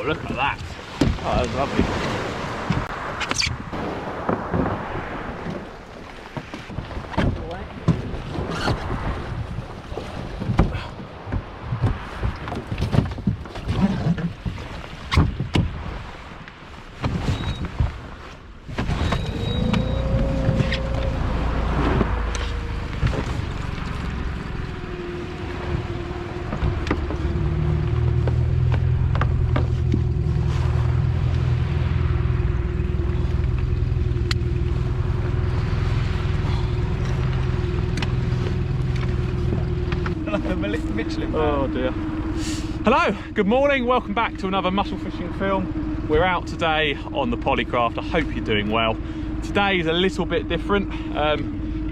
look at that. Oh, that was lovely. Oh dear. Hello, good morning, welcome back to another mussel fishing film. We're out today on the Polycraft. I hope you're doing well. Today is a little bit different.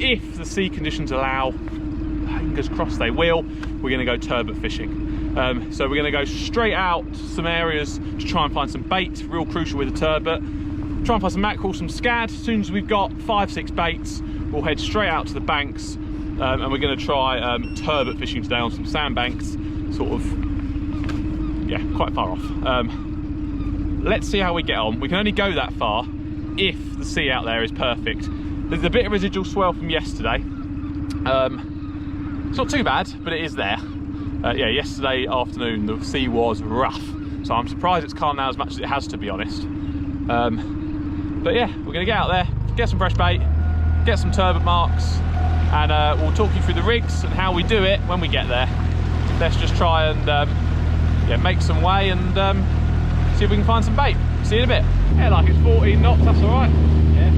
If the sea conditions allow, fingers crossed they will, we're going to go turbot fishing. So we're going to go straight out to some areas to try and find some bait, real crucial with the turbot. Try and find some mackerel, some scad. As soon as we've got 5-6 baits, we'll head straight out to the banks. And we're going to try turbot fishing today on some sandbanks, sort of, yeah, quite far off. Let's see how we get on. We can only go that far if the sea out there is perfect. There's a bit of residual swell from yesterday. It's not too bad, but it is there. Yeah, yesterday afternoon the sea was rough, so I'm surprised it's calmed now as much as it has, to be honest. But yeah, we're going to get out there, get some fresh bait, get some turbot marks, and we'll talk you through the rigs and how we do it when we get there. Let's just try and yeah, make some way and see if we can find some bait. See you in a bit. Yeah, like it's 14 knots, that's all right. Yeah.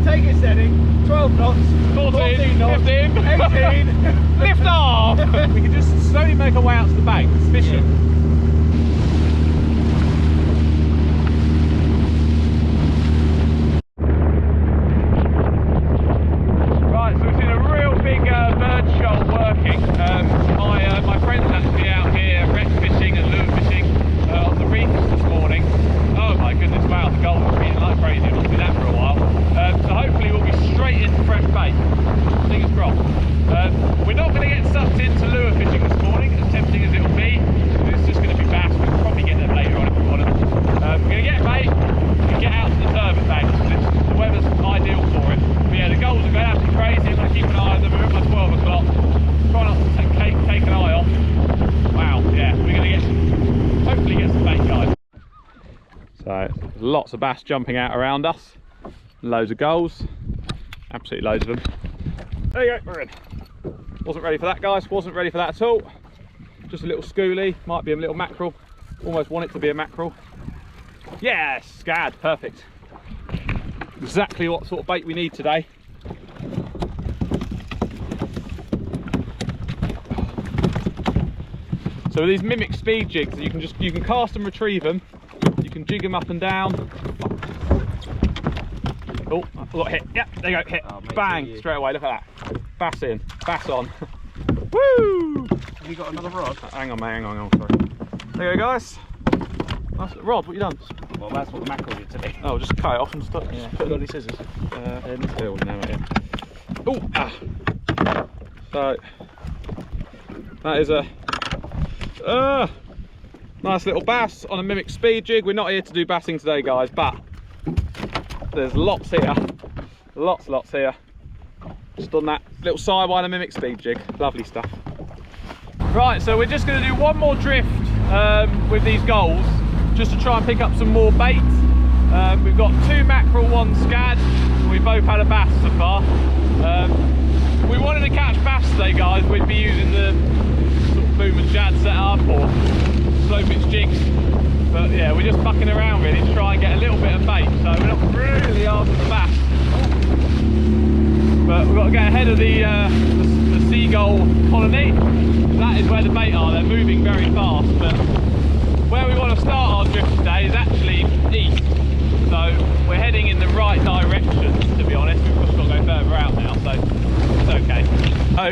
Take it steady. 12 knots. 14 knots. 15. 18. Lift off! We can just slowly make our way out to the bank, fishing. Yeah. My friend's actually out here wreck fishing and lure fishing on the reefs this morning. Oh my goodness, wow, the gulls are feeding like crazy. It must be that for a while. So hopefully we'll be straight into fresh bait. Fingers crossed. We're not going to get sucked into lure fishing this morning, as tempting as it'll be. It's just going to be bass. We'll probably get them later on if we want them. We're going to get bait and get out to the turbot banks. The weather's ideal for it. But yeah, the gulls are going absolutely crazy. I'm going to keep an eye on them. We're at my 12 o'clock. Try not to take an eye off. Wow, yeah, we're going to hopefully get some bait, guys. So, lots of bass jumping out around us. Loads of gulls. Absolutely loads of them. There you go, we're in. Wasn't ready for that, guys. Wasn't ready for that at all. Just a little schoolie. Might be a little mackerel. Almost want it to be a mackerel. Yes, scad, perfect. Exactly what sort of bait we need today. So with these mimic speed jigs, you can cast and retrieve them. You can jig them up and down. Oh, I got hit. Yep, there you go, hit. Oh, bang, straight away. Look at that. Bass in, bass on. Woo! Have you got another rod? Hang on, mate. Hang on. Sorry. There you go, guys. Nice. Rod, what you done? Well, that's what the mackerel did to me. Oh, just cut it off and stuff. Yeah. Put it on these scissors. Oh, ah. So that is a. Nice little bass on a mimic speed jig. We're not here to do bassing today, guys, but there's lots here. Lots here. Just on that little Sidewinder mimic speed jig. Lovely stuff. Right, so we're just going to do one more drift with these gulls, just to try and pick up some more bait. We've got 2 mackerel, 1 scad. We both had a bass so far. If we wanted to catch bass today, guys, we'd be using the boom and jad setup or slow pitch jigs, but yeah, we're just fucking around really to try and get a little bit of bait, so we're not really after the bass, but we've got to get ahead of the seagull colony. That is where the bait are. They're moving very fast, but where we want to start our drift today is actually east, so we're heading in the right direction, to be honest. We've just got to go further out now, so it's okay. So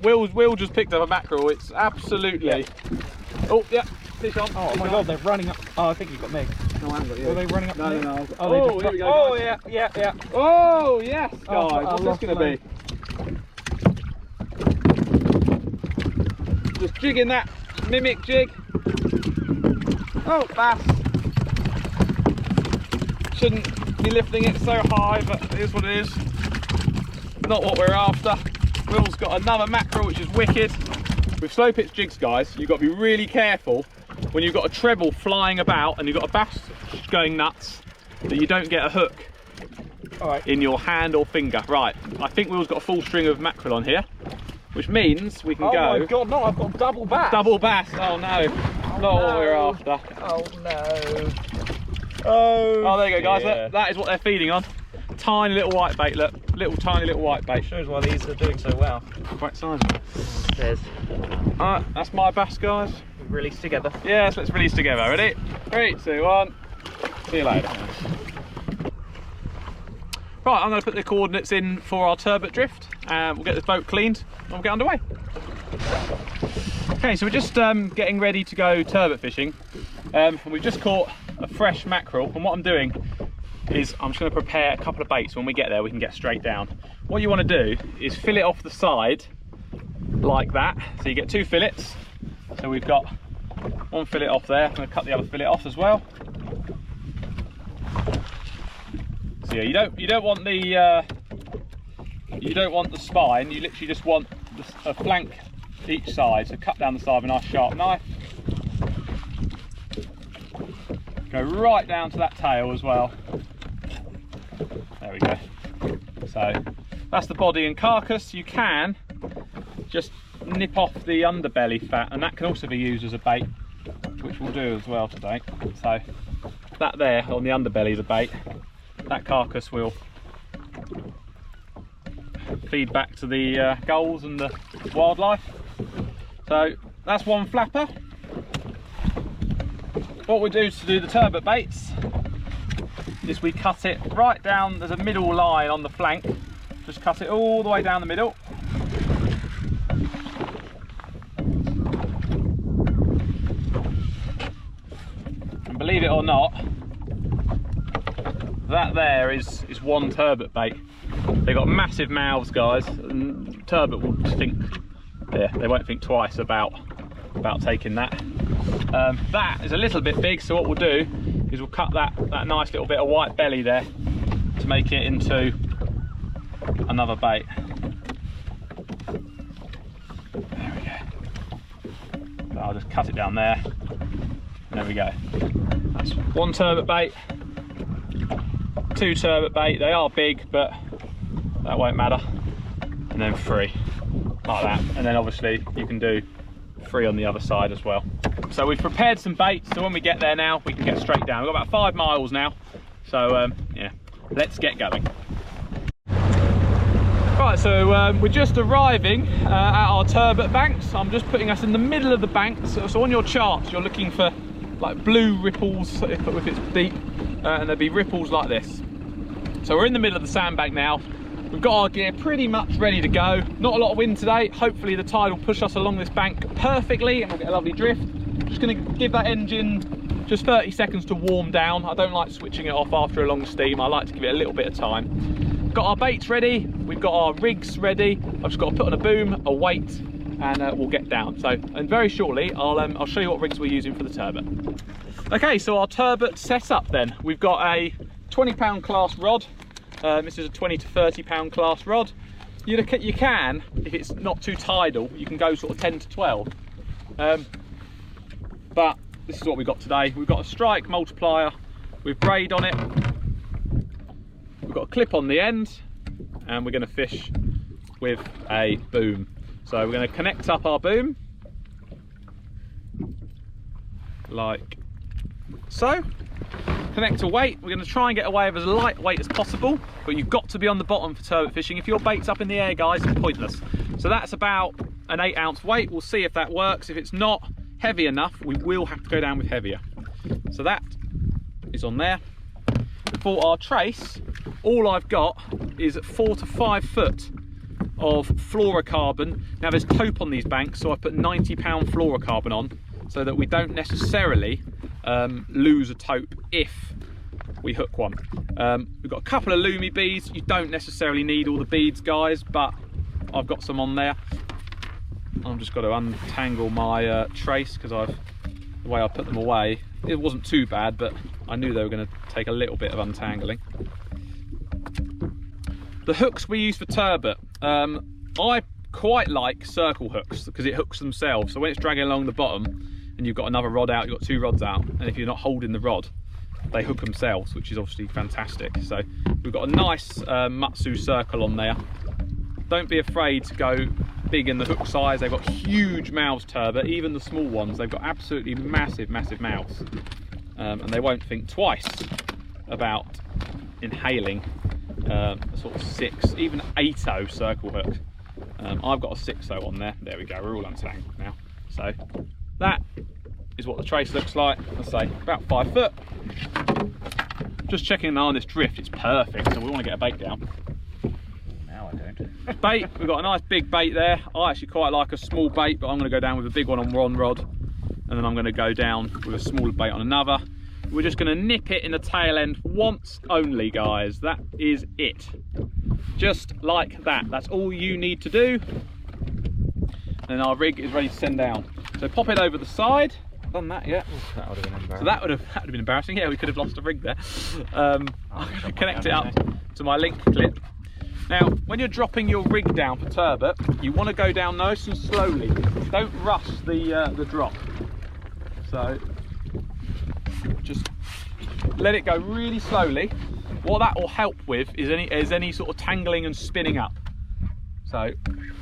Will just picked up a mackerel. It's absolutely. Yeah. Oh yeah, fish on. Oh my god, they're running up. Oh, I think you've got me. No, I haven't got you. Are they running up? No. Oh, here we go. Oh yeah. Oh yes, guys. What's this going to be? Just jigging that mimic jig. Oh, bass. Shouldn't be lifting it so high, but it is what it is. Not what we're after. Will's got another mackerel, which is wicked. With slow pitch jigs, guys, you've got to be really careful when you've got a treble flying about and you've got a bass going nuts, that you don't get a hook in your hand or finger. Right, I think Will's got a full string of mackerel on here, which means we can go. Oh my god, no, I've got double bass. Double bass, oh no, not what we're after. Oh no. Oh, there you go, guys, look, that is what they're feeding on. Tiny little white bait, look, tiny little white bait. Shows why these are doing so well. Quite size. It says. Alright, that's my bass, guys. We've released together. Yes, let's release together. Ready? 3, 2, 1. See you later. Right, I'm going to put the coordinates in for our turbot drift, and we'll get this boat cleaned and we'll get underway. Okay, so we're just getting ready to go turbot fishing. We've just caught a fresh mackerel, and what I'm doing is I'm just going to prepare a couple of baits. When we get there, we can get straight down. What you want to do is fillet off the side like that. So you get 2 fillets. So we've got 1 fillet off there. I'm going to cut the other fillet off as well. So yeah, you don't want the spine. You literally just want a flank each side. So cut down the side with a nice sharp knife. Go right down to that tail as well. There we go. So that's the body and carcass. You can just nip off the underbelly fat, and that can also be used as a bait, which we'll do as well today. So that there on the underbelly is a bait. That carcass will feed back to the gulls and the wildlife. So that's one flapper. What we do to do the turbot baits is we cut it right down. There's a middle line on the flank. Just cut it all the way down the middle. And believe it or not, that there is one turbot bait. They've got massive mouths, guys, and turbot will think, yeah, they won't think twice about taking that. That is a little bit big, so what we'll do is we'll cut that nice little bit of white belly there to make it into another bait. There we go. So I'll just cut it down there. There we go. That's 1 turbot bait, 2 turbot bait. They are big, but that won't matter. And then 3, like that. And then obviously you can do 3 on the other side as well. So we've prepared some baits, so when we get there now, we can get straight down. We've got about 5 miles now, so yeah, let's get going. Right, so we're just arriving at our turbot banks. I'm just putting us in the middle of the banks. So on your charts, you're looking for like blue ripples if it's deep, and there'll be ripples like this. So we're in the middle of the sandbank now. We've got our gear pretty much ready to go. Not a lot of wind today. Hopefully the tide will push us along this bank perfectly and we'll get a lovely drift. Just going to give that engine just 30 seconds to warm down. I don't like switching it off after a long steam. I like to give it a little bit of time. Got our baits ready. We've got our rigs ready. I've just got to put on a boom, a weight, and we'll get down. So, and very shortly, I'll show you what rigs we're using for the turbot. Okay, so our turbot setup then. We've got a 20-pound class rod. This is a 20 to 30-pound class rod. You can, if it's not too tidal, you can go sort of 10 to 12. But this is what we've got today. We've got a strike multiplier with braid on it. We've got a clip on the end, and we're going to fish with a boom. So we're going to connect up our boom like so. Connect a weight. We're going to try and get away with as lightweight as possible, but you've got to be on the bottom for turbot fishing. If your bait's up in the air, guys, it's pointless. So that's about an 8-ounce weight. We'll see if that works. If it's not heavy enough, we will have to go down with heavier. So that is on there. For our trace, all I've got is 4 to 5 foot of fluorocarbon. Now there's taupe on these banks, so I put 90-pound fluorocarbon on so that we don't necessarily lose a taupe if we hook one. We've got a couple of loomy beads. You don't necessarily need all the beads, guys, but I've got some on there. I've just got to untangle my trace because I've the way I put them away. It wasn't too bad, but I knew they were going to take a little bit of untangling. The hooks we use for turbot, I quite like circle hooks because it hooks themselves. So when it's dragging along the bottom and you've got another rod out, you've got 2 rods out, and if you're not holding the rod, they hook themselves, which is obviously fantastic. So we've got a nice Matsu circle on there. Don't be afraid to go big in the hook size. They've got huge mouths, turbot. Even the small ones, they've got absolutely massive mouths, and they won't think twice about inhaling a sort of 6, even 8-0 circle hook. I've got a 6-0 on there. There we go, we're all untangled now. So that is what the trace looks like. Let's say about 5 foot. Just checking on this drift, it's perfect, so we want to get a bait down. Bait, we've got a nice big bait there. I actually quite like a small bait, but I'm going to go down with a big one on one rod, and then I'm going to go down with a smaller bait on another. We're just going to nip it in the tail end once only, guys. That is it. Just like that. That's all you need to do. And our rig is ready to send down. So pop it over the side. Done that yet? That would have been embarrassing. So that would have been embarrassing. Yeah, we could have lost a rig there. I'm going to connect it up to my link clip. Now, when you're dropping your rig down for turbot, you want to go down nice and slowly. Don't rush the drop. So just let it go really slowly. What that will help with is any sort of tangling and spinning up. So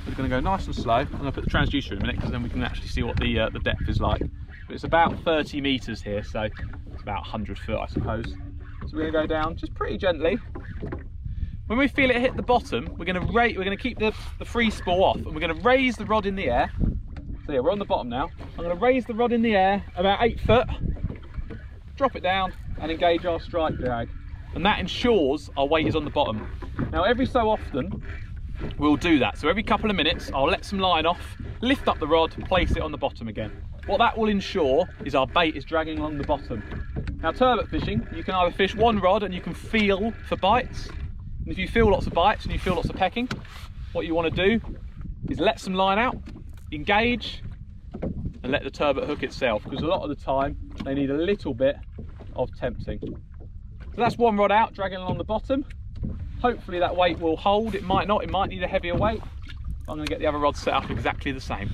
we're going to go nice and slow. I'm going to put the transducer in a minute because then we can actually see what the depth is like. But it's about 30 meters here, so it's about 100 foot, I suppose. So we're going to go down just pretty gently. When we feel it hit the bottom, we're going to keep the free spool off, and we're going to raise the rod in the air. So yeah, we're on the bottom now. I'm going to raise the rod in the air about 8 foot, drop it down, and engage our strike drag. And that ensures our weight is on the bottom. Now, every so often, we'll do that. So every couple of minutes, I'll let some line off, lift up the rod, place it on the bottom again. What that will ensure is our bait is dragging along the bottom. Now, turbot fishing, you can either fish one rod and you can feel for bites. And if you feel lots of bites and you feel lots of pecking, what you want to do is let some line out, engage, and let the turbot hook itself, because a lot of the time they need a little bit of tempting. So that's one rod out, dragging along the bottom. Hopefully that weight will hold. It might not, it might need a heavier weight. I'm going to get the other rod set up exactly the same.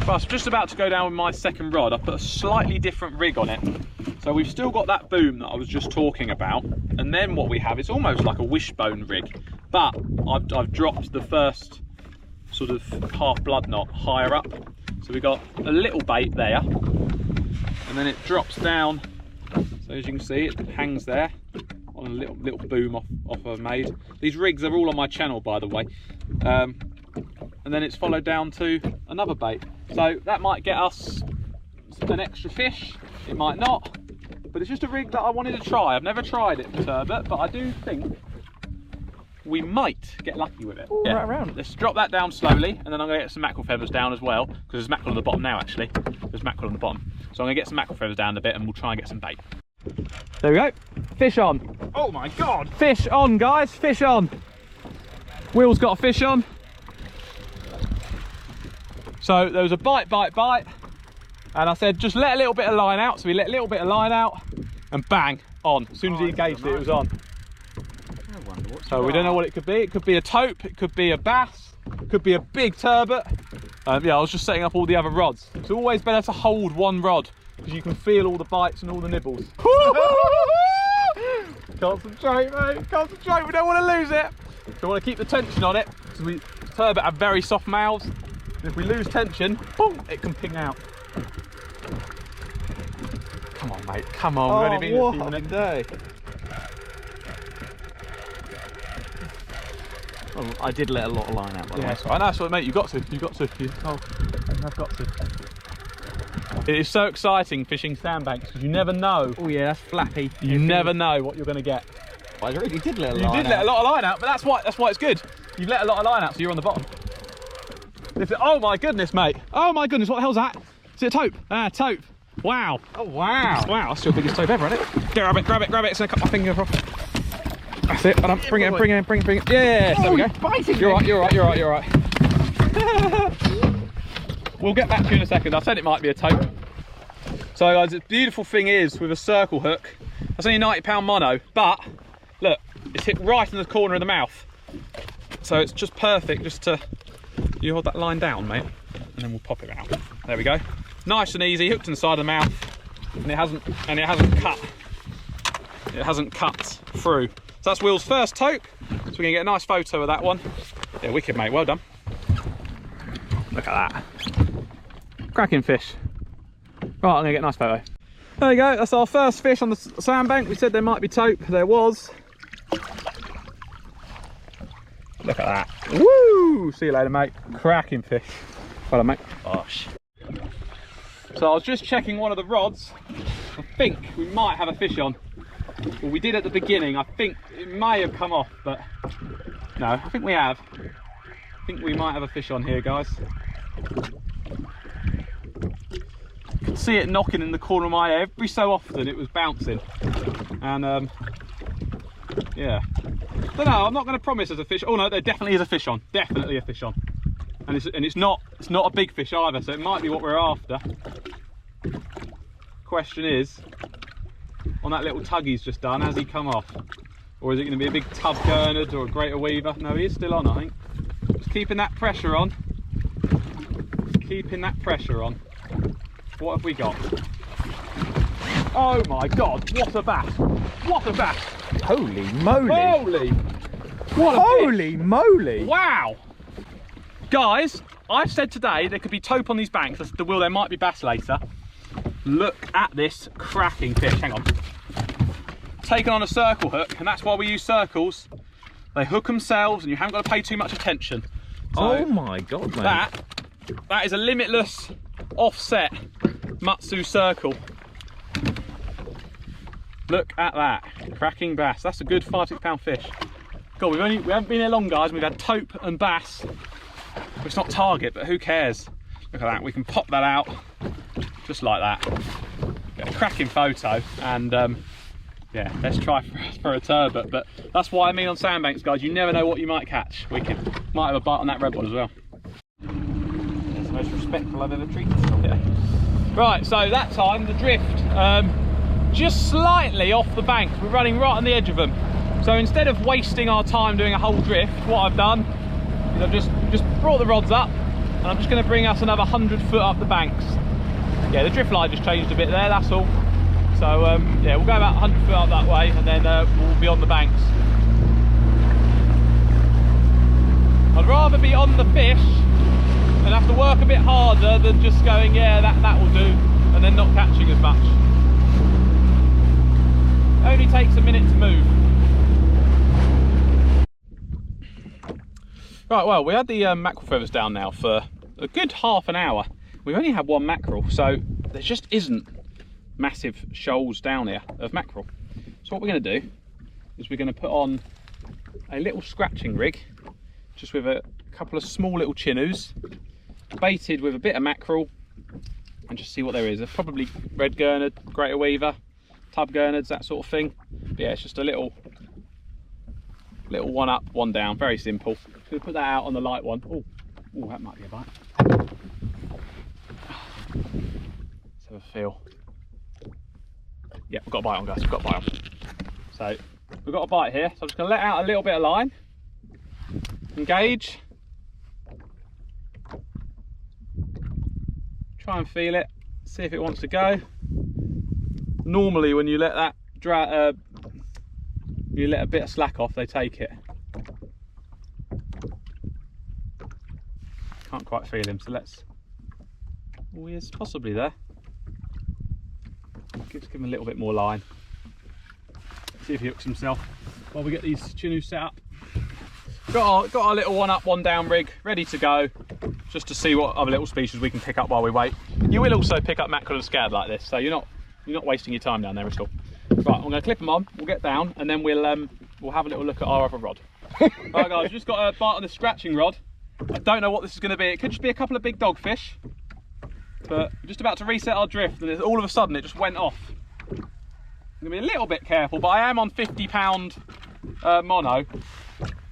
Right, so just about to go down with my second rod. I put a slightly different rig on it. So we've still got that boom that I was just talking about, and then what we have is almost like a wishbone rig, but I've dropped the first sort of half blood knot higher up. So we've got a little bait there, and then it drops down. So as you can see, it hangs there on a little boom off I've made. These rigs are all on my channel, by the way. And then it's followed down to another bait. So that might get us an extra fish, it might not. But it's just a rig that I wanted to try. I've never tried it for turbot, but I do think we might get lucky with it. Ooh, yeah. Right around. Let's drop that down slowly, and then I'm going to get some mackerel feathers down as well, because there's mackerel on the bottom now, actually. There's mackerel on the bottom. So I'm going to get some mackerel feathers down a bit, and we'll try and get some bait. There we go. Fish on. Oh my God. Fish on, guys. Fish on. Will's got a fish on. So there was a bite. And I said, just let a little bit of line out. So we let a little bit of line out and bang, on. As soon as he engaged it was on. So we don't know what it could be. It could be a taupe, it could be a bass, it could be a big turbot. Yeah, I was just setting up all the other rods. It's always better to hold one rod because you can feel all the bites and all the nibbles. Concentrate, mate, concentrate. We don't want to lose it. So we want to keep the tension on it because turbot have very soft mouths. And if we lose tension, boom, it can ping out. Come on, mate, come on. We've only been a few minutes. Day. Oh, I did let a lot of line out, by the way. I know, that's what, mate, you've got to. I've got to. It is so exciting fishing sandbanks because you never know. Oh yeah, that's flappy. You never know what you're going to get. Well, you did let a lot. You did let a lot of line out, but that's why it's good. You've let a lot of line out, so you're on the bottom. Oh my goodness, mate. Oh my goodness, what the hell's that? Is it a taupe? Ah, taupe. Wow. Oh wow. Wow, that's your biggest taupe ever, isn't it? Grab it. It's going to cut my finger off. That's it. Bring it in. Yeah, there we go. Biting you're right. we'll get back to you in a second. I said it might be a tope. So guys, the beautiful thing is with a circle hook, that's only £90 mono, but look, it's hit right in the corner of the mouth. So it's just perfect just to, you hold that line down, mate, and then we'll pop it out. There we go. Nice and easy, hooked in the side of the mouth, and it hasn't cut. It hasn't cut through. So that's Will's first tope. So we're gonna get a nice photo of that one. Yeah, wicked, mate, well done. Look at that. Cracking fish. Right, I'm gonna get a nice photo. There you go, that's our first fish on the sandbank. We said there might be tope, there was. Look at that. Woo! See you later, mate. Cracking fish. Well done, mate. Gosh. So I was just checking one of the rods. I think we might have a fish on. Well, we did at the beginning. I think it may have come off, but no, I think we have. I think we might have a fish on here, guys. I could see it knocking in the corner of my eye. Every so often it was bouncing. And yeah. But no, I'm not going to promise there's a fish. Oh no, there definitely is a fish on. Definitely a fish on. And it's not a big fish either, so it might be what we're after. Question is, on that little tug he's just done, has he come off? Or is it going to be a big tub gurnard or a greater weaver? No, he is still on, I think. Just keeping that pressure on. Just keeping that pressure on. What have we got? Oh my God, what a bass! What a bass! Holy moly! Holy! What a Holy moly! Wow! Guys, I've said today there could be tope on these banks. I said to Will there might be bass later. Look at this cracking fish. Hang on. Taken on a circle hook, and that's why we use circles. They hook themselves and you haven't got to pay too much attention. So oh my God, mate. That is a limitless offset Matsu circle. Look at that. Cracking bass. That's a good 5-6 pound fish. God, we haven't been here long, guys. We've had tope and bass. It's not target, but who cares? Look at that. We can pop that out just like that. Get a cracking photo, and yeah, let's try for a turbot. But that's what I mean on sandbanks, guys. You never know what you might catch. We might have a bite on that red one as well. That's the most respectful I've ever treated. Yeah. Right, so that time the drift just slightly off the banks. We're running right on the edge of them. So instead of wasting our time doing a whole drift, what I've done is I've just brought the rods up, and I'm just going to bring us another 100 foot up the banks. Yeah, the drift line just changed a bit there, that's all. So yeah, we'll go about 100 foot up that way, and then we'll be on the banks. I'd rather be on the fish and have to work a bit harder than just going, yeah, that will do, and then not catching as much. It only takes a minute to move. Right, well, we had the mackerel feathers down now for a good half an hour. We've only had one mackerel, so there just isn't massive shoals down here of mackerel. So what we're going to do is we're going to put on a little scratching rig, just with a couple of small little chinnoos, baited with a bit of mackerel, and just see what there is. There's probably red gurnard, greater weaver, tub gurnards, that sort of thing. But yeah, it's just a little one up, one down, very simple. So we'll put that out on the light one. Oh, that might be a bite. Let's have a feel. Yeah, we've got a bite on, guys, we've got a bite on. So we've got a bite here, so I'm just going to let out a little bit of line, engage, try and feel it, see if it wants to go. Normally when you let that you let a bit of slack off, they take it. Can't quite feel him, so let's, oh, he is possibly there. Just give him a little bit more line. See if he hooks himself while we get these chinnoos set up. Got our little one up, one down rig ready to go, just to see what other little species we can pick up while we wait. You will also pick up mackerel and scad like this, so you're not wasting your time down there at all. Right, I'm going to clip them on, we'll get down, and then we'll have a little look at our other rod. Right guys, just got a bite on the scratching rod. I don't know what this is going to be. It could just be a couple of big dogfish, but we're just about to reset our drift, and all of a sudden it just went off. I'm going to be a little bit careful, but I am on 50 pound mono,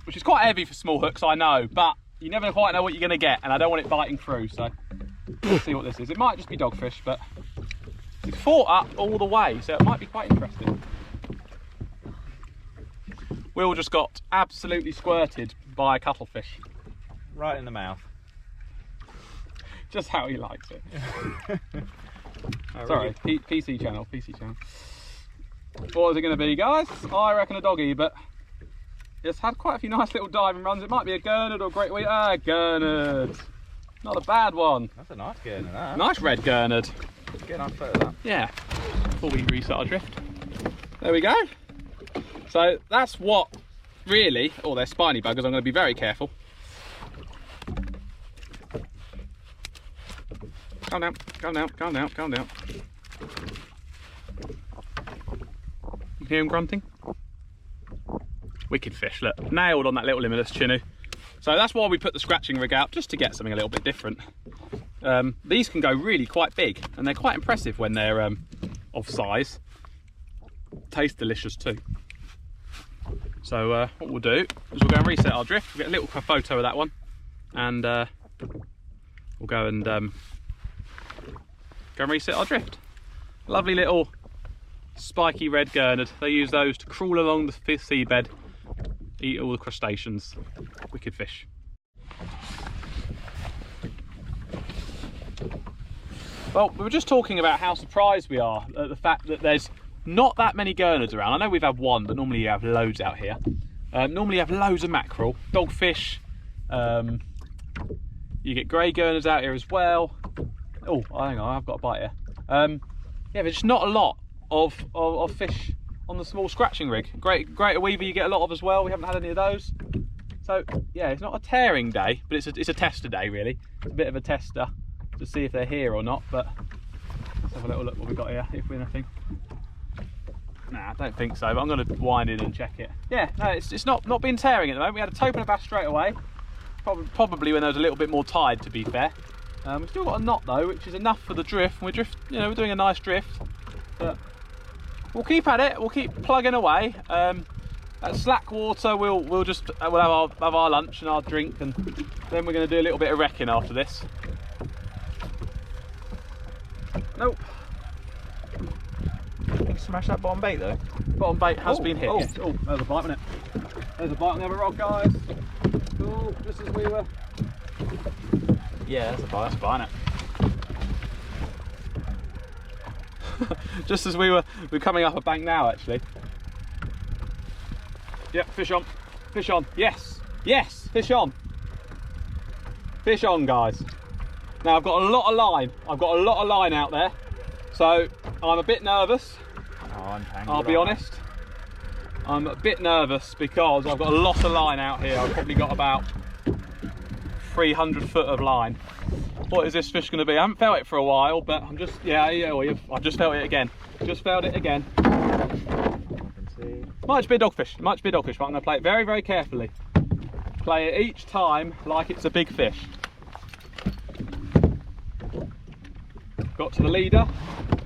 which is quite heavy for small hooks, I know, but you never quite know what you're going to get, and I don't want it biting through, so Let's see what this is. It might just be dogfish, but it's fought up all the way, so it might be quite interesting. Will just got absolutely squirted by a cuttlefish. Right in the mouth. Just how he likes it. Oh, Sorry, really? PC channel. What is it going to be, guys? I reckon a doggy, but it's had quite a few nice little diving runs. It might be a gurnard or a great wheat. Ah, gurnard. Not a bad one. That's a nice gurnard, that. Nice red gurnard. Get a nice photo of that. Yeah. Before we reset our drift. There we go. So that's what really, oh, they're spiny buggers. I'm going to be very careful. Calm down, calm down, calm down, calm down. You hear him grunting? Wicked fish, look. Nailed on that little limitless chinoo. So that's why we put the scratching rig out, just to get something a little bit different. These can go really quite big, and they're quite impressive when they're of size. Taste delicious too. So what we'll do is we'll go and reset our drift. We'll get a little photo of that one, and we'll go and reset our drift. Lovely little spiky red gurnard. They use those to crawl along the seabed, eat all the crustaceans. Wicked fish. Well, we were just talking about how surprised we are at the fact that there's not that many gurnards around. I know we've had one, but normally you have loads out here. Normally you have loads of mackerel, dogfish. You get grey gurnards out here as well. Oh, hang on, I've got a bite here. Yeah, there's just not a lot of fish on the small scratching rig. Greater weaver you get a lot of as well. We haven't had any of those. So yeah, it's not a tearing day, but it's a tester day really. It's a bit of a tester to see if they're here or not. But let's have a little look what we've got here. If we're nothing. Nah, I don't think so. But I'm going to wind in and check it. Yeah, no, it's not been tearing at the moment. We had a tope and a bass straight away. Probably when there was a little bit more tide, to be fair. We've still got a knot though, which is enough for the drift. We're we're doing a nice drift, but we'll keep at it. We'll keep plugging away. At slack water, we'll have our lunch and our drink, and then we're going to do a little bit of wrecking after this. Nope. You smash that bottom bait though. Bottom bait has been hit. Oh, Yes. Oh, there's a bite on it. There's a bite on the other rod, guys. Oh, just as we were. Yeah, that's a bite. That's fine, it. Just as we're coming up a bank now, actually. Yep, fish on, fish on. Yes, yes, fish on. Fish on, guys. Now I've got a lot of line. I've got a lot of line out there, so I'm a bit nervous. Oh, I'll be honest. I'm a bit nervous because I've got a lot of line out here. I've probably got about 300 foot of line. What is this fish going to be? I haven't felt it for a while, but I'm just, I've just felt it again. Just felt it again. Might just be a dogfish. Might just be a dogfish, but I'm going to play it very, very carefully. Play it each time like it's a big fish. Got to the leader.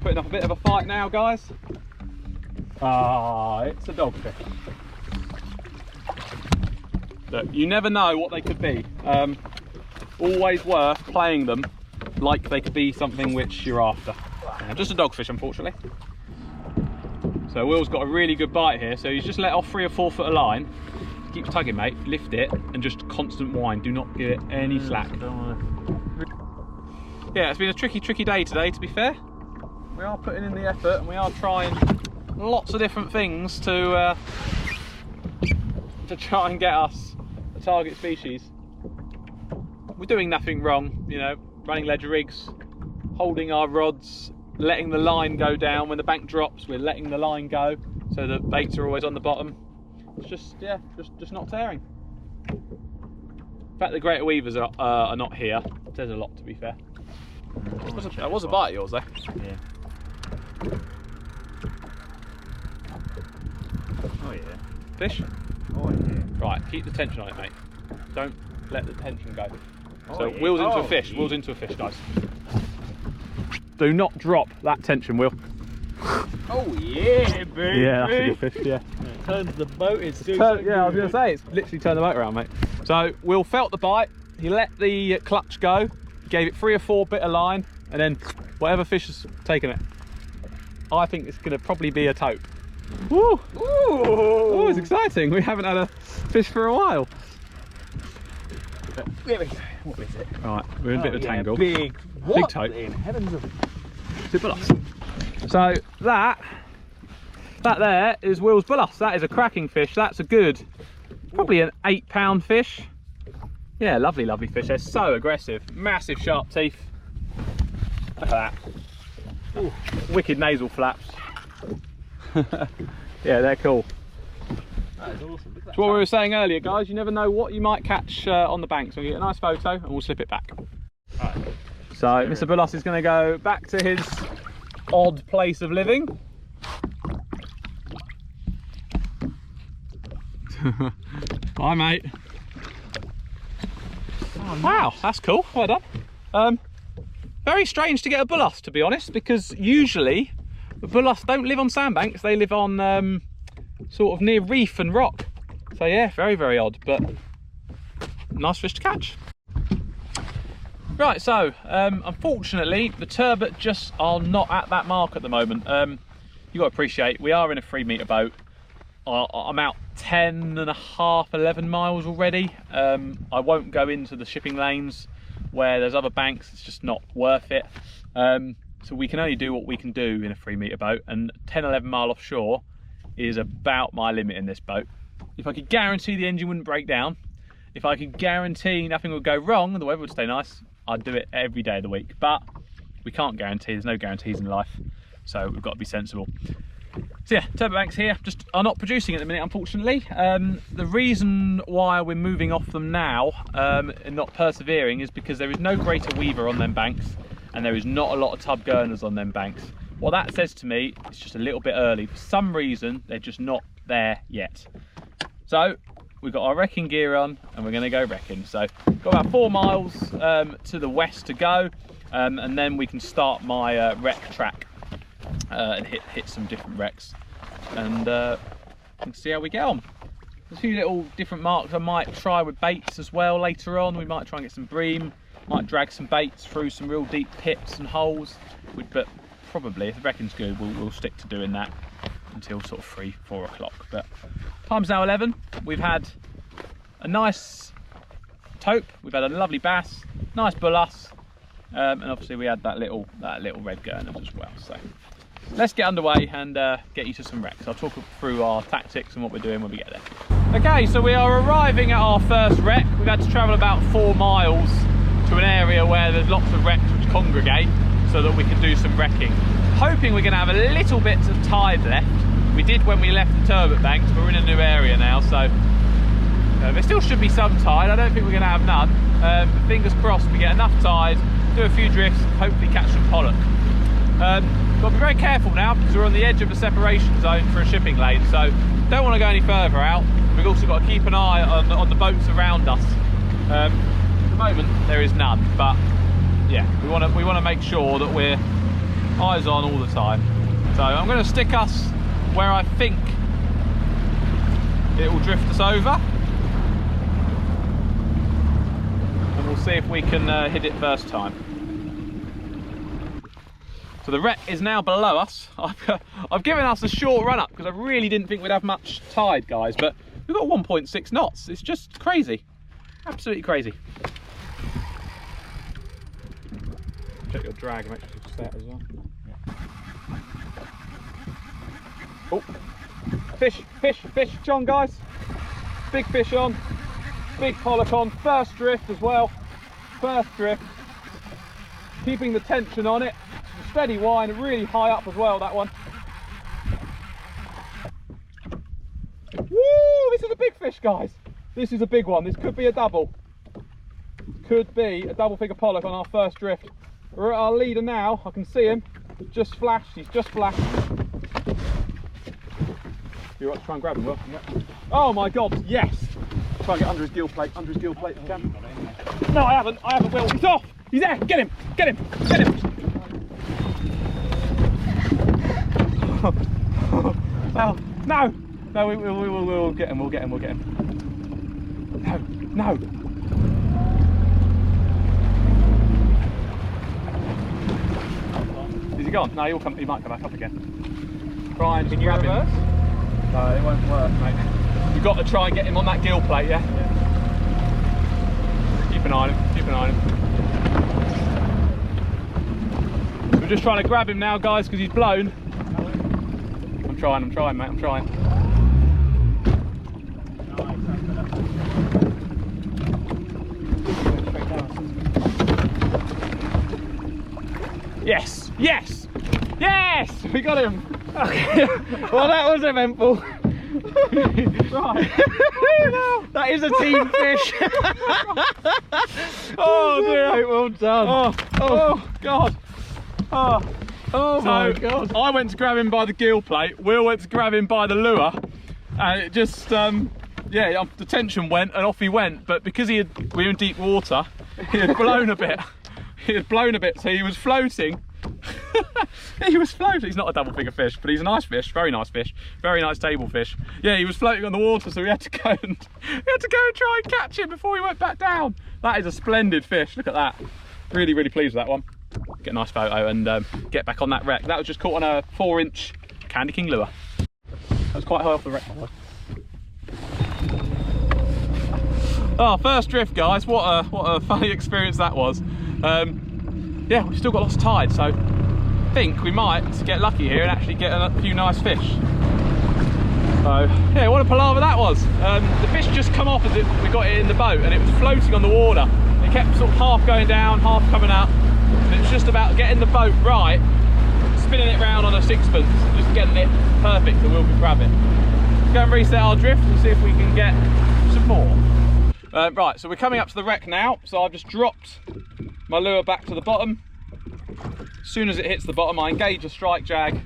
Putting up a bit of a fight now, guys. Ah, it's a dogfish. Look, you never know what they could be. Always worth playing them like they could be something which you're after. Just a dogfish, unfortunately. So Will's got a really good bite here, so he's just let off 3 or 4 foot of line. Keep tugging, mate, lift it, and just constant wind. Do not give it any slack. Yeah, it's been a tricky day today, to be fair. We are putting in the effort, and we are trying lots of different things to try and get us a target species. We're doing nothing wrong, running ledger rigs, holding our rods, letting the line go down. When the bank drops, we're letting the line go, so the baits are always on the bottom. It's just not tearing. The fact that greater weavers are not here says a lot, to be fair. That was a bite of yours, though. Yeah. Oh yeah. Fish? Oh yeah. Right, keep the tension on it, mate. Don't let the tension go. Oh, So yeah. Will's into a Oh, fish. yeah. Will's into a fish, guys. Do not drop that tension, Will. Oh yeah, baby. Yeah, that's a good fish. Yeah. It turns the boat. It's Yeah, I was going to say, it's literally turned the boat around, mate. So Will felt the bite. He let the clutch go, gave it 3 or 4 bit of line, and then whatever fish has taken it. I think it's going to probably be a taupe. Woo! Oh, it's exciting. We haven't had a fish for a while. There we go. What is it? Right, we're in a bit of a tangle. Big taupe. In heavens of Super loss. So that there is Will's Bulloss. That is a cracking fish. That's a good, probably an 8-pound fish. Yeah, lovely, lovely fish. They're so aggressive. Massive sharp teeth. Look at that. Ooh, wicked nasal flaps. Yeah, they're cool. That is awesome. It's what we were saying earlier, guys. You never know what you might catch on the banks. We'll get a nice photo and we'll slip it back. Right. So Mr. Bulloss is going to go back to his odd place of living. Bye, mate. Oh, nice. Wow, that's cool. Well done. Very strange to get a Bulloss, to be honest, because usually the Bulloss don't live on sandbanks. They live on sort of near reef and rock. So yeah, very, very odd, but nice fish to catch. Right, so unfortunately the turbot just are not at that mark at the moment. You've got to appreciate we are in a 3-metre boat. I'm out 10.5, 11 miles already. I won't go into the shipping lanes where there's other banks. It's just not worth it. So we can only do what we can do in a 3-metre boat, and 10, 11 mile offshore is about my limit in this boat. If I could guarantee the engine wouldn't break down, if I could guarantee nothing would go wrong and the weather would stay nice, I'd do it every day of the week. But we can't guarantee. There's no guarantees in life, so we've got to be sensible. So yeah, Turbot banks here just are not producing at the minute, unfortunately. The reason why we're moving off them now and not persevering is because there is no greater weaver on them banks, and there is not a lot of tub gurners on them banks. What that says to me, it's just a little bit early. For some reason, they're just not there yet. So we've got our wrecking gear on and we're going to go wrecking. So got about 4 miles to the west to go, and then we can start my wreck track and hit some different wrecks and see how we get on. There's a few little different marks I might try with baits as well later on. We might try and get some bream, might drag some baits through some real deep pits and holes, but probably if the wrecking's good we'll stick to doing that until sort of 3, 4 o'clock. But time's now 11. We've had a nice taupe, we've had a lovely bass, nice Bulloss, and obviously we had that little red gurnard as well. So let's get underway and get you to some wrecks. I'll talk through our tactics and what we're doing when we get there. Okay, so we are arriving at our first wreck. We've had to travel about 4 miles to an area where there's lots of wrecks which congregate so that we can do some wrecking. Hoping we're going to have a little bit of tide left. We did when we left the turbot banks, but we're in a new area now, so there still should be some tide. I don't think we're going to have none. But fingers crossed we get enough tide, do a few drifts, hopefully catch some pollock. Got to be very careful now because we're on the edge of a separation zone for a shipping lane, so don't want to go any further out. We've also got to keep an eye on the boats around us. At the moment there is none, but yeah, we want to make sure that we're eyes on all the time. So I'm going to stick us where I think it will drift us over, and we'll see if we can hit it first time. So the wreck is now below us. I've given us a short run up because I really didn't think we'd have much tide, guys, but we've got 1.6 knots. It's just crazy, absolutely crazy. Check your drag, make sure it's set as well. Yeah. Oh, fish on, guys. Big fish on, big pollock on, first drift as well. First drift, keeping the tension on it. Steady wind, really high up as well, that one. Woo, this is a big fish, guys. This is a big one. This could be a double. Could be a double figure pollock on our first drift. We're at our leader now. I can see him. Just flashed. He's just flashed. You're right to try and grab him, Will? Yep. Oh my God, yes! Try and get under his gill plate. Under his gill plate if you can. No, I haven't, Will. He's off! He's there! Get him! Get him! Get him! Oh, no! No, we'll get him, we'll get him. No, no! gone? No, he might come back up again. Try and grab him. Reverse? No, it won't work, mate. You've got to try and get him on that gill plate, yeah? Keep an eye on him, keep an eye on him. We're just trying to grab him now, guys, because he's blown. I'm trying, mate, I'm trying. Yes, yes, yes! We got him! Okay. Well, that was eventful. Right. That is a team fish. Oh dear. Right, well done. Oh God. Oh my so, God. I went to grab him by the gill plate, Will went to grab him by the lure, and it just, yeah, the tension went and off he went, but because we were in deep water, he had blown a bit. He had blown a bit, so he was floating. He was floating. He's not a double figure fish, but he's a nice fish, very nice table fish. Yeah, he was floating on the water, so we had to go and try and catch him before he went back down. That is a splendid fish. Look at that. Really, really pleased with that one. Get a nice photo and get back on that wreck. That was just caught on a 4-inch Candy King lure. That was quite high off the wreck. Oh, first drift, guys. What a funny experience that was. Yeah, we've still got lots of tide, so I think we might get lucky here and actually get a few nice fish. So yeah, what a palaver that was. The fish just come off as we got it in the boat, and it was floating on the water. It kept sort of half going down, half coming up. And it's just about getting the boat right, spinning it round on a sixpence, just getting it perfect, and we'll grab it. Let's go and reset our drift and see if we can get some more. Right, so we're coming up to the wreck now. So I've just dropped my lure back to the bottom. As soon as it hits the bottom, I engage a strike drag,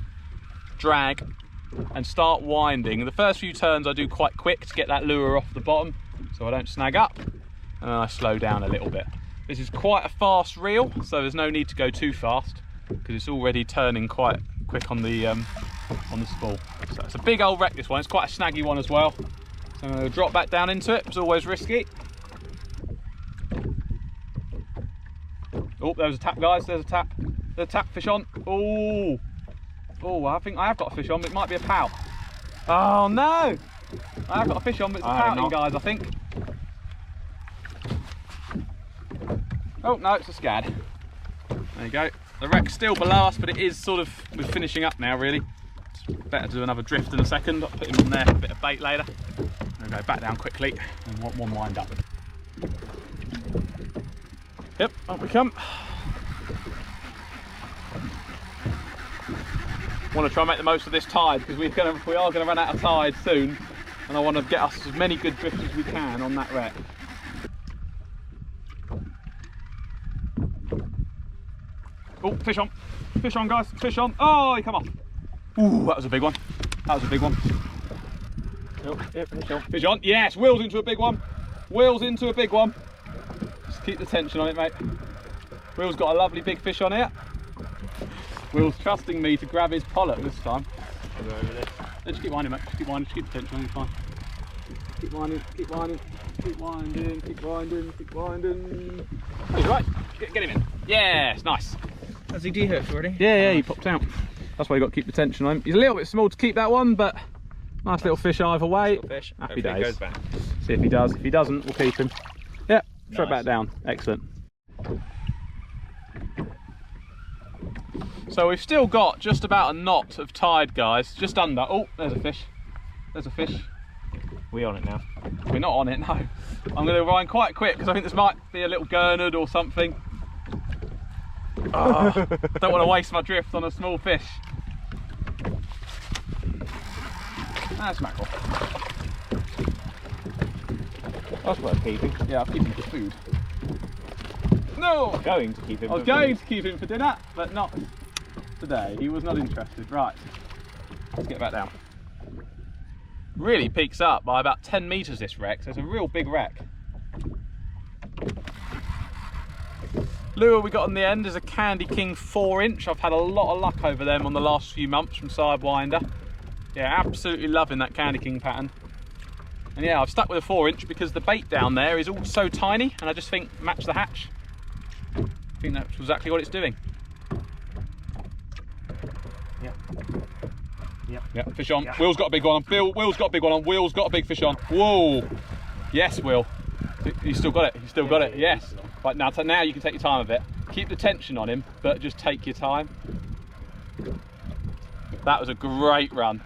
and start winding. The first few turns I do quite quick to get that lure off the bottom so I don't snag up, and then I slow down a little bit. This is quite a fast reel, so there's no need to go too fast because it's already turning quite quick on the spool. So it's a big old wreck, this one. It's quite a snaggy one as well. So I'm going to drop back down into it. It's always risky. Oh, there's a tap, guys. There's a tap. There's a tap. Fish on. Oh, I think I have got a fish on, but it might be a pout. Oh no! I have got a fish on, but it's a pouting, guys, I think. Oh no, it's a scad. There you go. The wreck's still below us, but it is sort of, we're finishing up now, really. It's better to do another drift in a second. I'll put him on there, a bit of bait later. I'll go back down quickly and one wind up. Yep, up we come. Want to try and make the most of this tide because we are going to run out of tide soon, and I want to get us as many good drifts as we can on that wreck. Oh, fish on guys, fish on. Oh, he come off. Ooh, that was a big one. That was a big one. Oh, yep, fish on. Yes, wheels into a big one. Wheels into a big one. Just keep the tension on it, mate. Will's got a lovely big fish on here. Will's trusting me to grab his pollock this time. Just keep winding, mate. Just keep winding. Just keep the tension on. You're fine. Keep winding. Keep winding. Keep winding. Keep winding. Keep winding. Oh, he's right. Get him in. Yes, nice. Has he dehooked already? Yeah, he popped out. That's why you got to keep the tension on him. He's a little bit small to keep that one, but nice little fish either way. Fish. Happy days. He goes back. See if he does. If he doesn't, we'll keep him. Yeah, straight back down. Excellent. So we've still got just about a knot of tide, guys. Just under. Oh, there's a fish. There's a fish. We're on it now. We're not on it, no. I'm going to wind quite quick because I think this might be a little gurnard or something. Oh, don't want to waste my drift on a small fish. That's mackerel. That's worth keeping. Yeah, I'll keep him for food. No! I'm going to keep him. I was going to keep him for dinner, but not today. He was not interested. Right, let's get back down. Really peaks up by about 10 metres this wreck, so it's a real big wreck. Lure we got on the end is a Candy King 4-inch. I've had a lot of luck over them on the last few months from Sidewinder. Yeah, absolutely loving that Candy King pattern. And yeah, I've stuck with a 4-inch because the bait down there is all so tiny, and I just think match the hatch. I think that's exactly what it's doing. Yep. Fish on. Will's got a big one on. Will's got a big one on. Will's got a big fish on. Whoa. Yes, Will. You still got it. You still got it. Yes. Right, now you can take your time a bit. Keep the tension on him, but just take your time. That was a great run.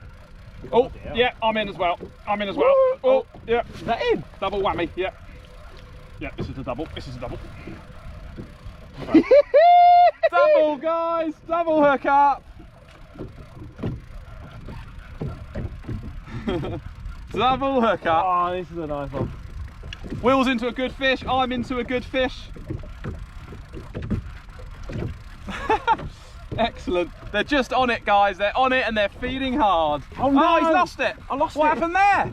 Oh, yeah, I'm in as well. I'm in as well. Oh, yeah. Is that in? Double whammy, yeah. Yeah, this is a double. This is a double. Right. Double, guys. Double hook up. Double hook up. Oh, this is a nice one. Will's into a good fish. I'm into a good fish. Excellent. They're just on it, guys. They're on it and they're feeding hard. Oh no! Oh, he's lost it. I lost it. What happened there?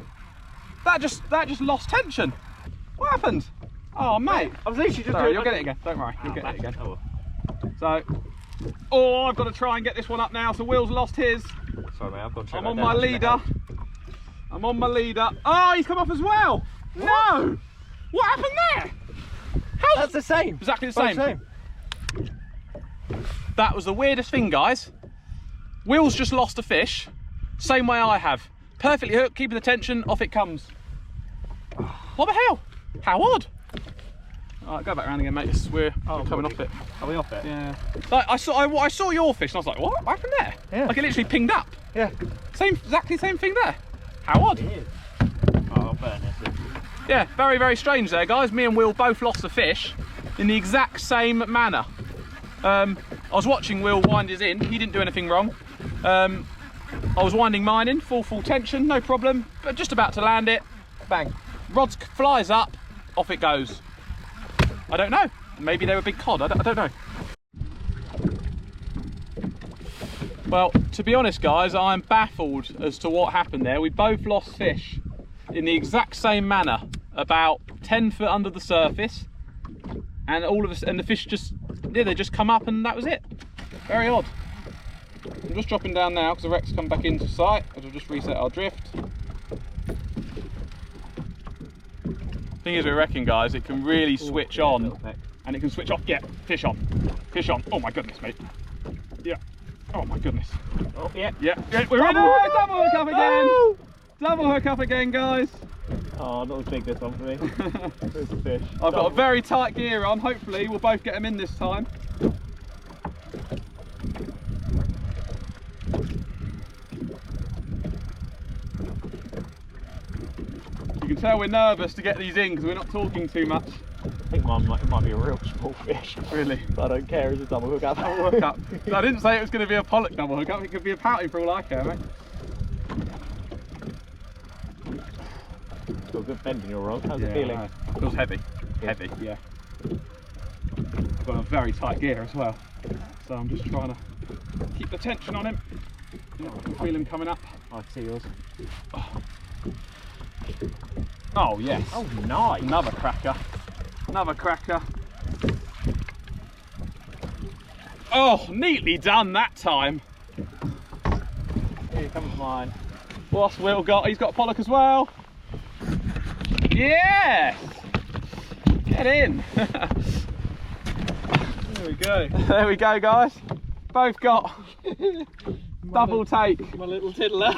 That just lost tension. What happened? Oh, mate. I was literally just Sorry, you'll get it again. Don't worry, you'll get it again. So, oh, I've got to try and get this one up now. So Will's lost his. Sorry, mate. I've got to I'm on my leader. I'm on my leader. Oh, he's come off as well. What? No. What happened there? How? That's the same. Exactly the same. That was the weirdest thing, guys. Will's just lost a fish, same way I have. Perfectly hooked, keeping the tension, off it comes. What the hell? How odd. All right, go back around again, mate. We're coming off it. Are we off it? Yeah. Like, I saw your fish and I was like, what happened there? Yeah. Like it literally pinged up. Yeah. Exactly same thing there. How odd. It is. Oh, I'll burn this. Yeah, very, very strange there, guys. Me and Will both lost the fish in the exact same manner. I was watching Will wind his in. He didn't do anything wrong. I was winding mine in, full tension, no problem. But just about to land it, bang. Rod flies up, off it goes. I don't know. Maybe they were big cod. I don't know. Well, to be honest, guys, I'm baffled as to what happened there. We both lost fish in the exact same manner, about 10 foot under the surface, and the fish just, yeah, they just come up and that was it. Very odd. I'm just dropping down now because the wreck's come back into sight. I'll just reset our drift. Thing is with wrecking, guys, it can really switch on, and it can switch off. Yeah, fish on, fish on. Oh my goodness, mate. Yeah. Oh my goodness. Oh yeah. Yeah. We're in. Double hook up again. Double hook up again, guys. Oh, not as big this one for me. There's a fish. I've got a very tight gear on. Hopefully, we'll both get them in this time. You can tell we're nervous to get these in because we're not talking too much. I think mine might be a real small fish. Really? But I don't care, it's a double hook up. Double hook up. I didn't say it was going to be a Pollock double hook up, it could be a pouty for all I care, mate. Got a good bend in your rod, how's it feeling? It feels heavy. Heavy, yeah. I've got a very tight gear as well. So I'm just trying to keep the tension on him. Yeah, I can feel him coming up. I see yours. Oh yes. Oh nice. Another cracker. Another cracker. Oh, neatly done that time. Here comes mine. What's Will got? He's got a Pollock as well. Yes! Get in. There we go. There we go, guys. Both got double take. My little tiddler.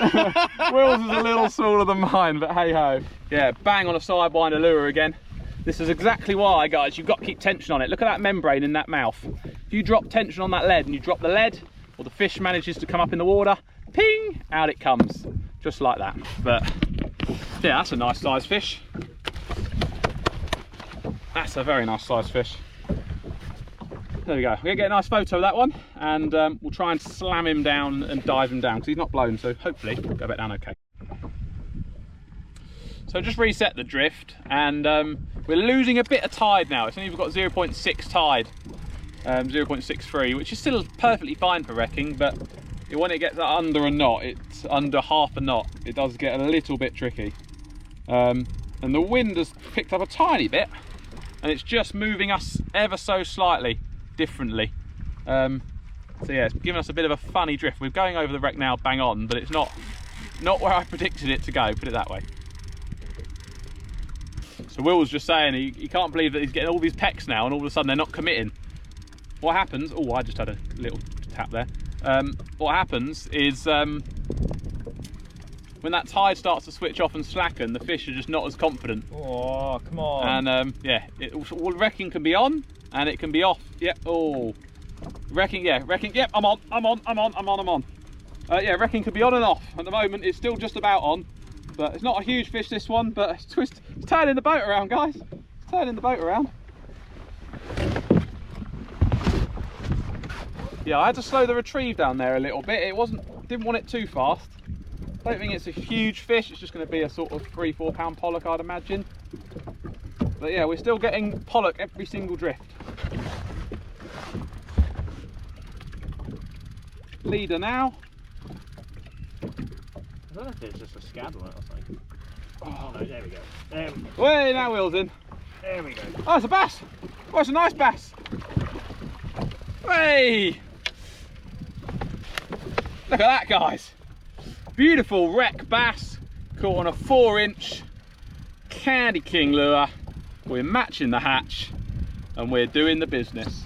Will's is a little smaller than mine, but hey ho. Yeah, bang on a Sidewinder lure again. This is exactly why, guys, you've got to keep tension on it. Look at that membrane in that mouth. If you drop tension on that lead and you drop the lead, or the fish manages to come up in the water, ping, out it comes. Just like that. But yeah, that's a nice size fish. That's a very nice size fish. There we go. We're gonna get a nice photo of that one, and we'll try and slam him down and dive him down because he's not blown, so hopefully we'll go back down okay. So just reset the drift, and we're losing a bit of tide now. It's only got 0.6 tide, 0.63, which is still perfectly fine for wrecking, but when it gets under a knot, it's under half a knot, it does get a little bit tricky. And the wind has picked up a tiny bit, and it's just moving us ever so slightly differently. So yeah, it's giving us a bit of a funny drift. We're going over the wreck now bang on, but it's not where I predicted it to go, put it that way. So Will was just saying he can't believe that he's getting all these pecks now and all of a sudden they're not committing. What happens, oh I just had a little tap there. What happens is when that tide starts to switch off and slacken, the fish are just not as confident. Oh, come on. And yeah, wrecking can be on and it can be off. Yep. Oh, wrecking. Yeah, wrecking. Yep. I'm on. Yeah, wrecking can be on and off. At the moment, it's still just about on, but it's not a huge fish, this one. But it's turning the boat around, guys. It's turning the boat around. Yeah, I had to slow the retrieve down there a little bit. Didn't want it too fast. Don't think it's a huge fish. It's just going to be a sort of 3-4 pound pollock, I'd imagine. But yeah, we're still getting pollock every single drift. Leader now. I don't know if it's just a scad on it or something. Oh no, there we go. Way, now Will's in. There we go. Oh, it's a bass. Oh, it's a nice bass. Hey! Look at that, guys. Beautiful wreck bass caught on a 4-inch Candy King lure. We're matching the hatch and we're doing the business.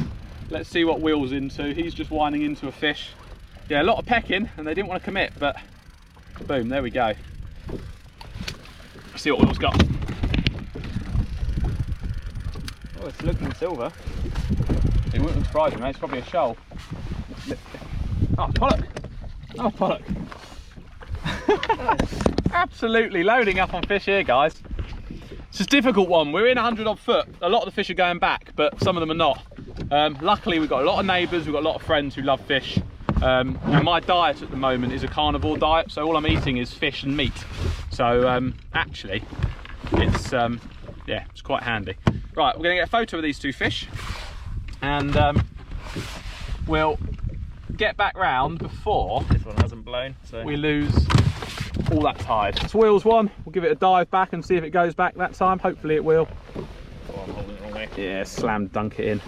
Let's see what Will's into. He's just winding into a fish. Yeah, a lot of pecking and they didn't want to commit, but boom, there we go. Let's see what Will's got. Oh, it's looking silver. It wouldn't surprise me, mate. It's probably a shoal. Oh, pollock. Oh, pollock. Absolutely loading up on fish here, guys. It's a difficult one. We're in 100 odd foot. A lot of the fish are going back, but some of them are not. Luckily, we've got a lot of neighbours, we've got a lot of friends who love fish. And my diet at the moment is a carnivore diet, so all I'm eating is fish and meat. So actually, it's yeah, it's quite handy. Right, we're going to get a photo of these two fish, and we'll get back round before this one hasn't blown, so we lose all that tide. It's Will's one. We'll give it a dive back and see if it goes back that time. Hopefully it will. Oh, I'm holding it the wrong way. Yeah, slam dunk it in.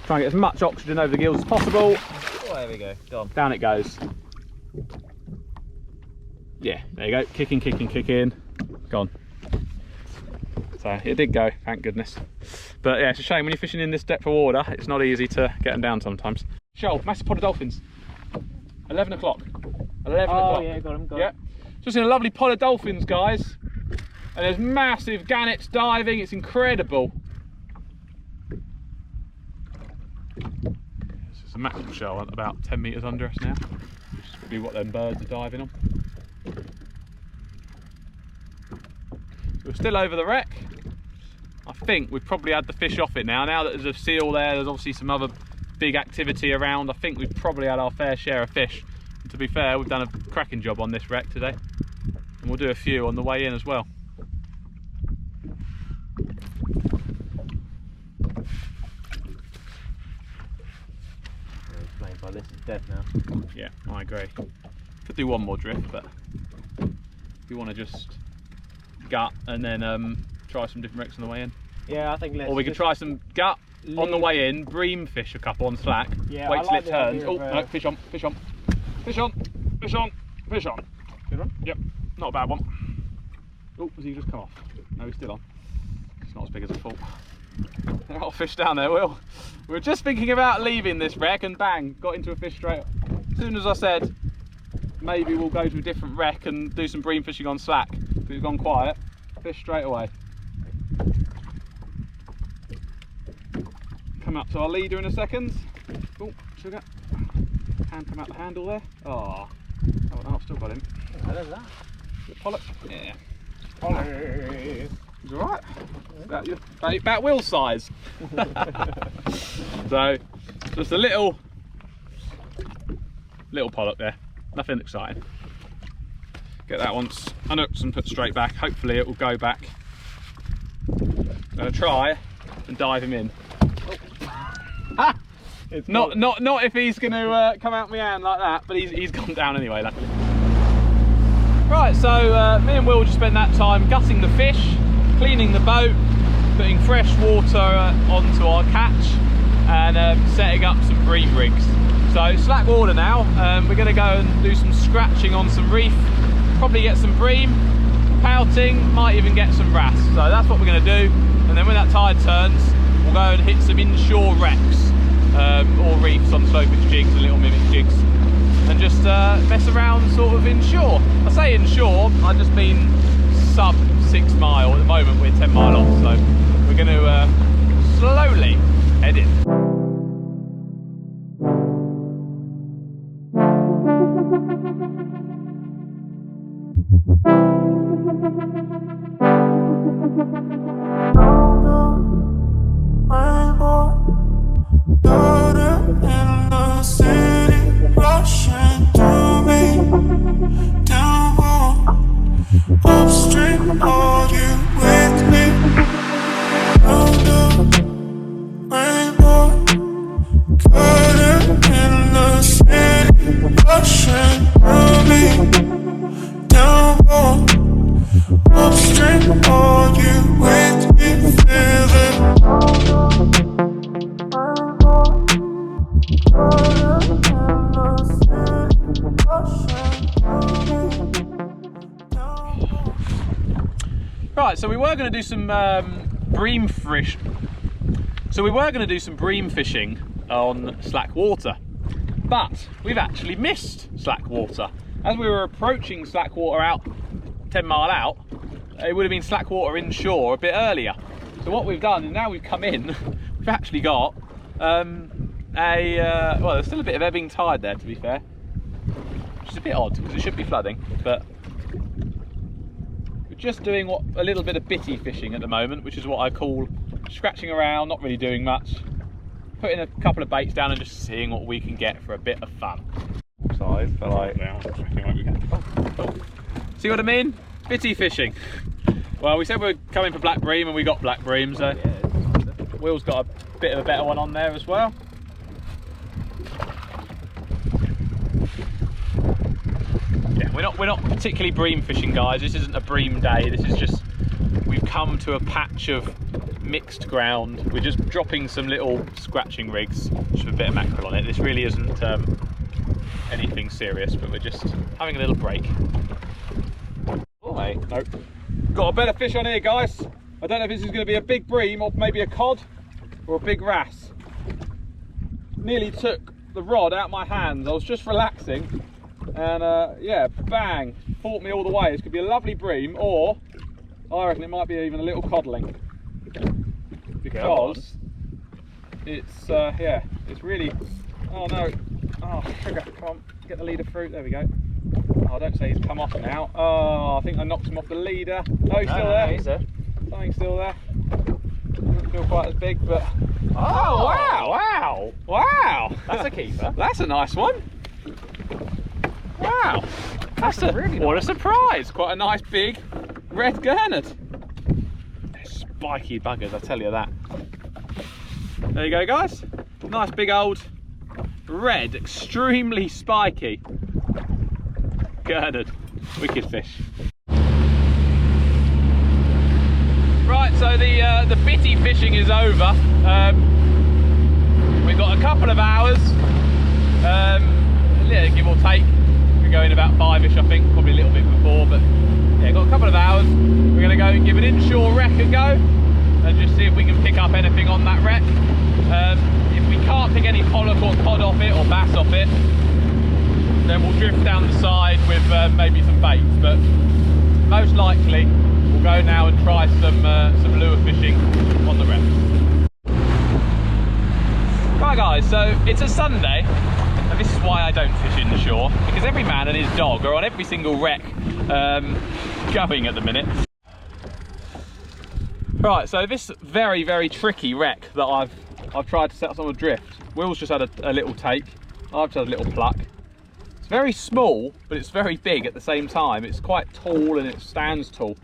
Try and get as much oxygen over the gills as possible. Oh, there we go. Gone. Down it goes. Yeah, there you go. Kicking, kicking, kicking. Gone. So it did go, thank goodness. But yeah, it's a shame when you're fishing in this depth of water, it's not easy to get them down sometimes. Shoal, massive pod of dolphins. 11 o'clock. 11 o'clock. Oh yeah, got him, got him. Just in a lovely pod of dolphins, guys. And there's massive gannets diving, it's incredible. This is a mackerel shell about 10 metres under us now, which is probably what them birds are diving on. So we're still over the wreck. I think we've probably had the fish off it now. Now that there's a seal there, there's obviously some other big activity around. I think we've probably had our fair share of fish. And to be fair, we've done a cracking job on this wreck today. And we'll do a few on the way in as well. Explained by this is dead now. Yeah, I agree. Could do one more drift, but if you want to just gut and then try some different wrecks on the way in. Yeah, I think let's. Or we could try some gut on the way in, bream fish a couple on slack, yeah, wait till like it turns. Oh, of, no, fish on, fish on, fish on, fish on, fish on. Good one? Yep, not a bad one. Oh, has he just come off? No, he's still on. It's not as big as I thought. There are fish down there, Will. We were just thinking about leaving this wreck and bang, got into a fish straight up. As soon as I said, maybe we'll go to a different wreck and do some bream fishing on slack, but we've gone quiet, fish straight away. Come up to our leader in a second. Oh, sugar. Hand come out the handle there. Oh, I've still got him. How does that? Is it Pollock? Yeah. Pollock. He's alright. About Will's size. So, just a little Pollock there. Nothing exciting. Get that once unhooked and put straight back. Hopefully it will go back. I'm going to try and dive him in. Ah! It's not if he's going to come out my hand like that, but he's gone down anyway, luckily. Right, so me and Will just spent that time gutting the fish, cleaning the boat, putting fresh water onto our catch, and setting up some bream rigs. So slack water now. We're going to go and do some scratching on some reef, probably get some bream, pouting, might even get some wrasse. So that's what we're going to do, and then when that tide turns, we'll go and hit some inshore wrecks or reefs on slopage jigs and little mimic jigs. And and just mess around sort of inshore. I say inshore, I just mean sub 6 mile. At the moment we're 10 mile off, so we're going to slowly head in. Right, so we were going to do some bream fish. So we were going to do some bream fishing on slack water, but we've actually missed slack water. As we were approaching slack water out 10 mile out, it would have been slack water inshore a bit earlier. So what we've done is now we've come in, we've actually got well, there's still a bit of ebbing tide there, to be fair, which is a bit odd because it should be flooding, but we're just doing a little bit of bitty fishing at the moment, which is what I call scratching around, not really doing much, putting a couple of baits down and just seeing what we can get for a bit of fun. Size, but like, see what I mean? Bitty fishing. Well, we said we were coming for black bream and we got black bream, so Will's got a bit of a better one on there as well. Yeah, we're not particularly bream fishing, guys. This isn't a bream day. This is just, we've come to a patch of mixed ground. We're just dropping some little scratching rigs, just with a bit of mackerel on it. This really isn't anything serious, but we're just having a little break. Oh, mate. Nope. Got a better fish on here, guys. I don't know if this is going to be a big bream or maybe a cod or a big wrasse. Nearly took the rod out of my hands. I was just relaxing and yeah, bang, fought me all the way. This could be a lovely bream, or I reckon it might be even a little codling, because it's yeah, it's really, oh no, oh sugar, come on, get the leader fruit, there we go. Oh, don't say he's come off now. Oh, I think I knocked him off the leader. No, he's still there. He's there. Something's still there. Doesn't feel quite as big, but oh wow, wow, that's a keeper. That's a nice one. Wow, that's a really what nice. A surprise! Quite a nice big red gurnard. They're spiky buggers, I tell you that. There you go, guys. Nice big old red, extremely spiky gurnard. Wicked fish. Right, so the bitty fishing is over. We've got a couple of hours, yeah, give or take. We're going about 5ish, I think, probably a little bit before, but yeah, got a couple of hours. We're going to go and give an inshore wreck a go and just see if we can pick up anything on that wreck. If we can't pick any pollock or cod off it or bass off it, then we'll drift down the side with maybe some baits, but most likely we'll go now and try some lure fishing on the wreck. Right guys, so it's a Sunday, and this is why I don't fish inshore, because every man and his dog are on every single wreck going at the minute. Right, so this very, very tricky wreck that I've tried to set us on a drift. Will's just had a little take, I've just had a little pluck. It's very small, but it's very big at the same time. It's quite tall and it stands tall.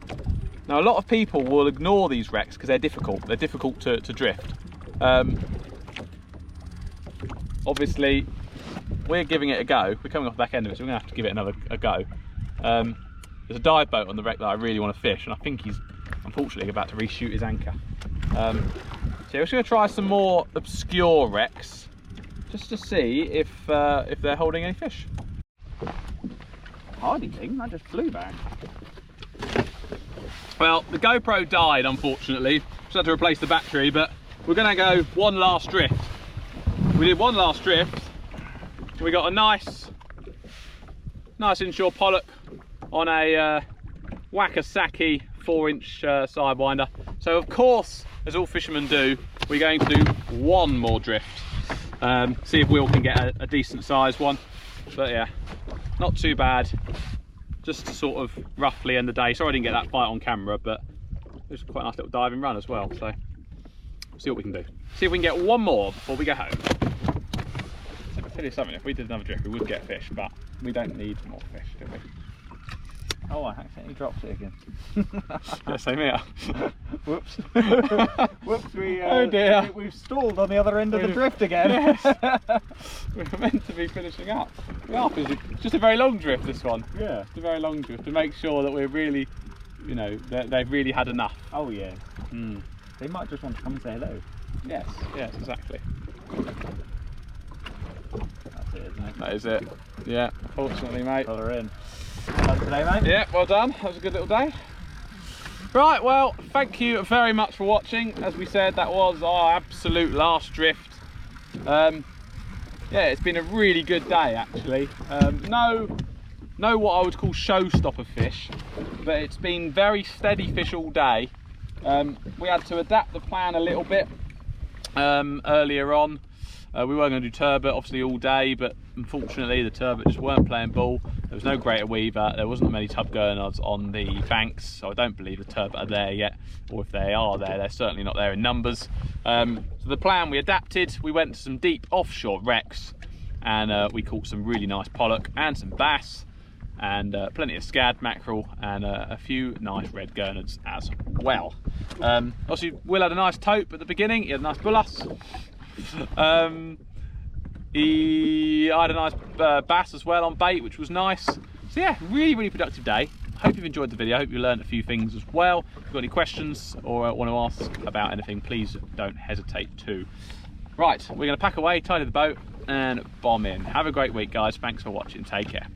Now a lot of people will ignore these wrecks because they're difficult. They're difficult to drift. Obviously, we're giving it a go. We're coming off the back end of it, so we're going to have to give it a go. There's a dive boat on the wreck that I really want to fish, and I think he's unfortunately about to reshoot his anchor. So we're just going to try some more obscure wrecks, just to see if they're holding any fish. Hardy thing, that just flew back. Well, the GoPro died, unfortunately. Just had to replace the battery, but we're going to go one last drift. We did one last drift. We got a nice nice inshore pollock on a Wakasaki 4-inch Sidewinder. So of course, as all fishermen do, we're going to do one more drift. See if Will can get a decent sized one. But yeah, not too bad. Just to sort of roughly end the day. Sorry I didn't get that bite on camera, but it was quite a nice little diving run as well. So see what we can do. See if we can get one more before we go home. So I'll tell you something, if we did another drift we would get fish, but we don't need more fish, do we? Oh, I accidentally dropped it again. Yeah, same here. Whoops. Whoops, oh dear. We've stalled on the other end of the drift again. Yes. We're meant to be finishing up. We are finishing. It's just a very long drift, this one. Yeah. It's a very long drift to make sure that we're really, you know, they've really had enough. Oh yeah. Mm. They might just want to come and say hello. Yes, yes, exactly. That's it, isn't it? That is it. Yeah, fortunately, mate. Pull her in. Done today, mate? Yeah, well done. That was a good little day. Right, well, thank you very much for watching. As we said, that was our absolute last drift. Yeah, it's been a really good day, actually. No what I would call showstopper fish, but it's been very steady fish all day. We had to adapt the plan a little bit earlier on. We were going to do turbot obviously all day, but unfortunately the turbot just weren't playing ball. There was no greater weaver, there wasn't many tub gurnards on the banks, so I don't believe the turbot are there yet, or if they are there, they're certainly not there in numbers. So the plan, we adapted, we went to some deep offshore wrecks, and we caught some really nice pollock and some bass, and plenty of scad, mackerel, and a few nice red gurnards as well. Obviously Will had a nice tope at the beginning, he had a nice bullass. I had a nice bass as well on bait, which was nice. So yeah, really productive day. Hope you've enjoyed the video. I hope you learned a few things as well. If you've got any questions or want to ask about anything, please don't hesitate to. Right, we're going to pack away, tidy the boat and bomb in. Have a great week, guys. Thanks for watching. Take care.